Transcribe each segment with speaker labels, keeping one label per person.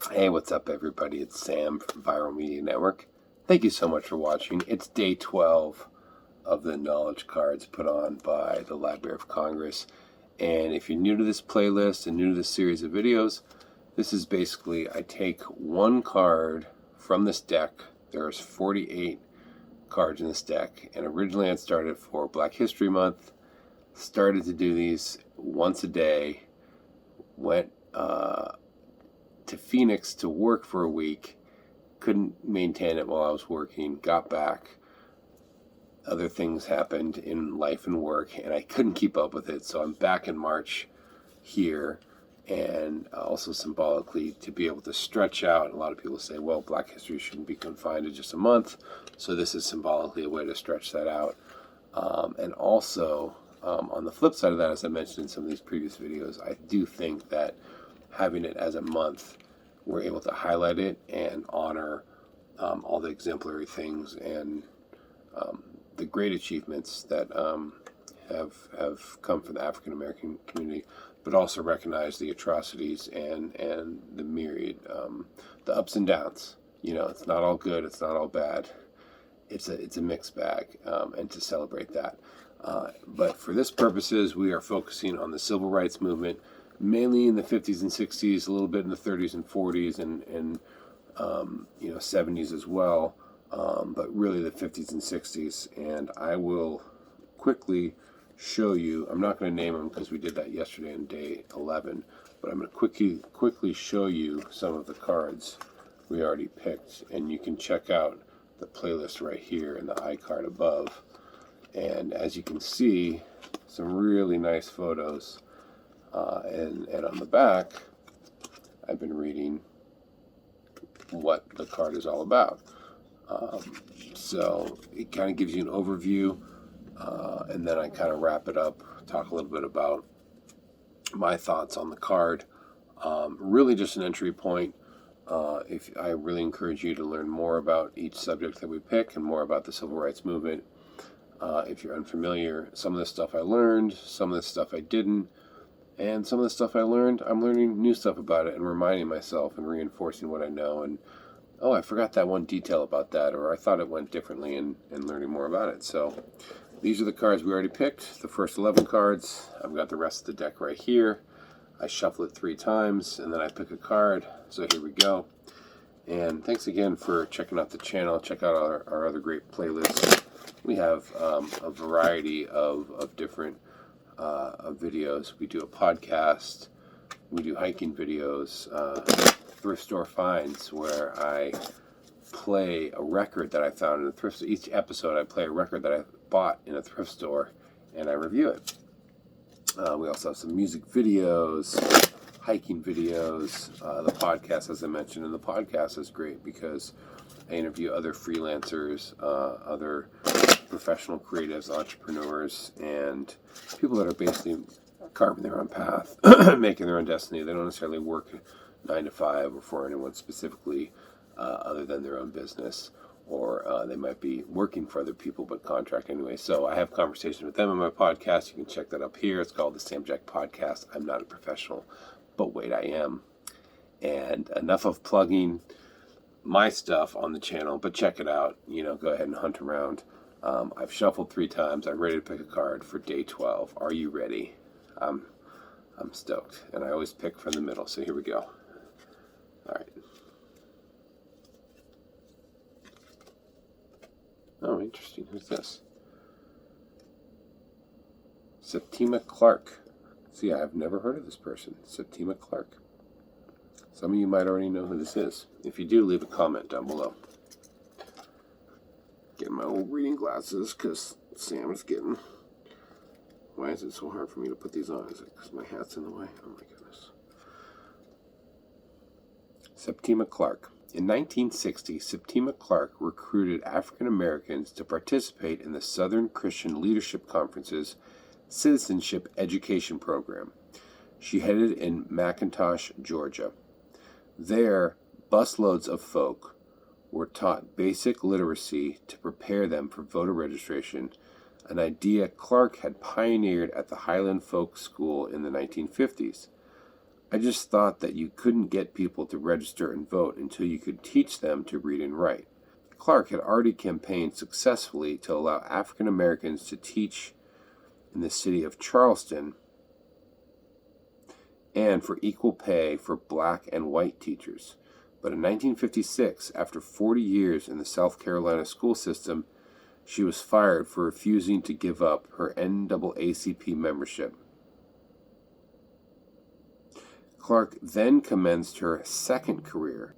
Speaker 1: Hey, what's up, everybody? It's Sam from Viral Media Network. Thank you so much for watching. It's day 12 of the knowledge cards put on by the Library of Congress. And if you're new to this playlist and new to this series of videos, this is basically I take one card from this deck. There's 48 cards in this deck. And originally I started for Black History Month. Started to do these once a day. Went to Phoenix to work for a week. Couldn't maintain it while I was working. Got back. Other things happened in life and work, and I couldn't keep up with it. So I'm back in March here, and also symbolically to be able to stretch out. A lot of people say, well, Black History shouldn't be confined to just a month. So this is symbolically a way to stretch that out. And also, on the flip side of that, as I mentioned in some of these previous videos, I do think that having it as a month, we're able to highlight it and honor all the exemplary things and the great achievements that have come from the African American community, but also recognize the atrocities and the myriad, the ups and downs. You know, it's not all good, it's not all bad. It's a mixed bag, and to celebrate that. But for this purposes, we are focusing on the civil rights movement, mainly in the 50s and 60s, a little bit in the 30s and 40s, and 70s as well, but really the 50s and 60s. And I will quickly show you, I'm not going to name them because we did that yesterday on day 11, but I'm going to quickly show you some of the cards we already picked, and you can check out the playlist right here in the iCard above. And as you can see, some really nice photos. And on the back, I've been reading what the card is all about. So it kind of gives you an overview, and then I kind of wrap it up, talk a little bit about my thoughts on the card. Really just an entry point. If I really encourage you to learn more about each subject that we pick and more about the civil rights movement. If you're unfamiliar, some of the stuff I learned, some of the stuff I didn't. And some of the stuff I learned, I'm learning new stuff about it and reminding myself and reinforcing what I know. And, oh, I forgot that one detail about that, or I thought it went differently, and learning more about it. So these are the cards we already picked, the first 11 cards. I've got the rest of the deck right here. I shuffle it 3 times, and then I pick a card. So here we go. And thanks again for checking out the channel. Check out our other great playlists. We have a variety of different videos. We do a podcast, we do hiking videos, thrift store finds, where I play a record that I found in a thrift store. Each episode I play a record that I bought in a thrift store and I review it. We also have some music videos, hiking videos, the podcast, as I mentioned, and the podcast is great because I interview other freelancers, other professional creatives, entrepreneurs, and people that are basically carving their own path, making their own destiny. They don't necessarily work 9 to 5 or for anyone specifically, other than their own business, or they might be working for other people but contract anyway. So I have conversations with them on my podcast. You can check that up here. It's called the Sam Jack Podcast. I'm not a professional, but wait, I am. And enough of plugging my stuff on the channel, but check it out. You know, go ahead and hunt around. I've shuffled 3 times. I'm ready to pick a card for day 12. Are you ready? I'm stoked. And I always pick from the middle, so here we go. All right. Oh, interesting. Who's this? Septima Clark. See, I've never heard of this person. Septima Clark. Some of you might already know who this is. If you do, leave a comment down below. Getting my old reading glasses because Sam is getting... Why is it so hard for me to put these on? Is it because my hat's in the way? Oh my goodness. Septima Clark. In 1960, Septima Clark recruited African Americans to participate in the Southern Christian Leadership Conference's Citizenship Education Program. She headed in McIntosh, Georgia. There, busloads of folk were taught basic literacy to prepare them for voter registration, an idea Clark had pioneered at the Highland Folk School in the 1950s. I just thought that you couldn't get people to register and vote until you could teach them to read and write. Clark had already campaigned successfully to allow African Americans to teach in the city of Charleston and for equal pay for black and white teachers. But in 1956, after 40 years in the South Carolina school system, she was fired for refusing to give up her NAACP membership. Clark then commenced her second career.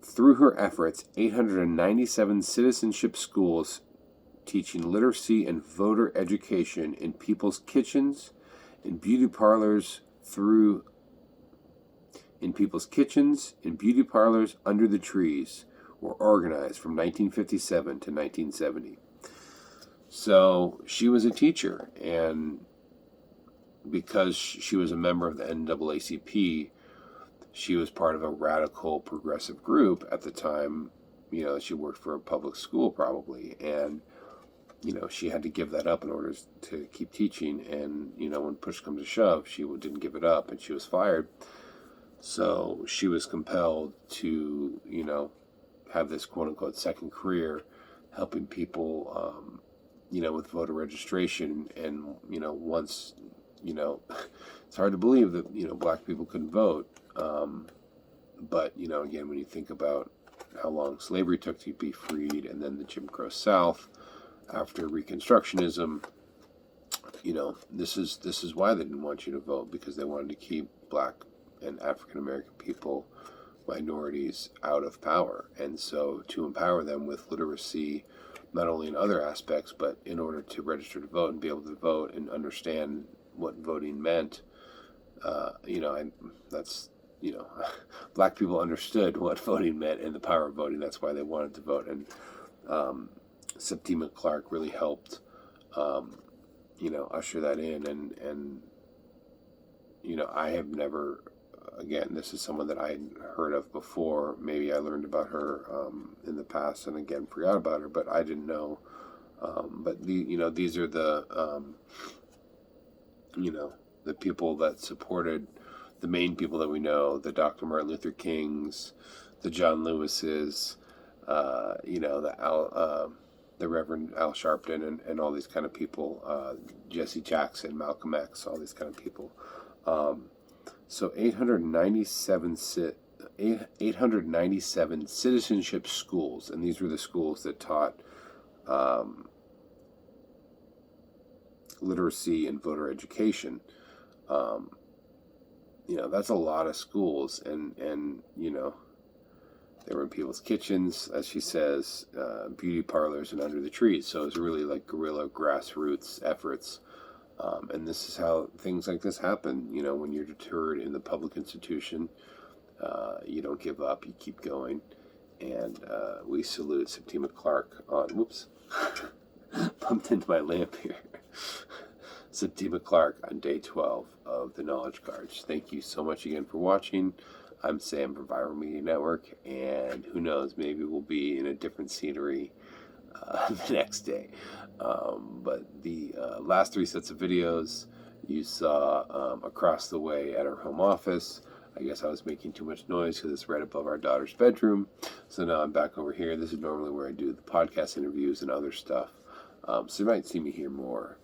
Speaker 1: Through her efforts, 897 citizenship schools teaching literacy and voter education in people's kitchens, in beauty parlors, under the trees, were organized from 1957 to 1970. So she was a teacher, and because she was a member of the NAACP, she was part of a radical progressive group at the time. She worked for a public school probably, and she had to give that up in order to keep teaching. And when push comes to shove, she didn't give it up, and she was fired. So she was compelled to have this quote unquote second career, helping people with voter registration. And once it's hard to believe that black people couldn't vote, but again, when you think about how long slavery took to be freed, and then the Jim Crow South after Reconstructionism, this is why they didn't want you to vote, because they wanted to keep black and African American people, minorities, out of power. And so to empower them with literacy, not only in other aspects, but in order to register to vote and be able to vote and understand what voting meant, and that's, black people understood what voting meant and the power of voting. That's why they wanted to vote. And Septima Clark really helped, usher that in. And I have never, again, this is someone that I hadn't heard of before. Maybe I learned about her in the past and again forgot about her, but I didn't know. But these are the, the people that supported, the main people that we know, the Dr. Martin Luther Kings, the John Lewises, the Reverend Al Sharpton, and all these kind of people, Jesse Jackson, Malcolm X, all these kind of people. So 897 citizenship schools, and these were the schools that taught literacy and voter education. That's a lot of schools, and they were in people's kitchens, as she says, beauty parlors, and under the trees. So it's really like guerrilla grassroots efforts. And this is how things like this happen. When you're deterred in the public institution, you don't give up, you keep going. And we salute Septima Clark on, whoops, bumped into my lamp here. Septima Clark on day 12 of the Knowledge Cards. Thank you so much again for watching. I'm Sam from Viral Media Network, and who knows, maybe we'll be in a different scenery the next day. But the last 3 sets of videos you saw across the way at our home office. I guess I was making too much noise because it's right above our daughter's bedroom. So now I'm back over here. This is normally where I do the podcast interviews and other stuff. So you might see me here more,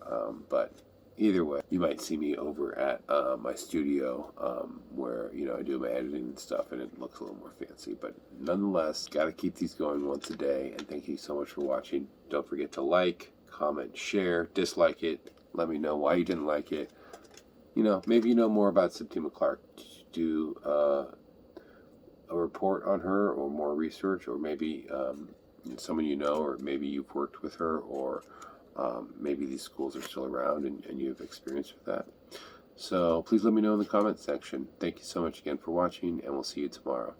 Speaker 1: but either way, you might see me over at my studio where, I do my editing and stuff, and it looks a little more fancy. But nonetheless, got to keep these going once a day. And thank you so much for watching. Don't forget to like, comment, share, dislike it. Let me know why you didn't like it. Maybe you know more about Septima Clark. Do a report on her, or more research, or maybe someone or maybe you've worked with her, or maybe these schools are still around and you have experience with that. So please let me know in the comment section. Thank you so much again for watching, and we'll see you tomorrow.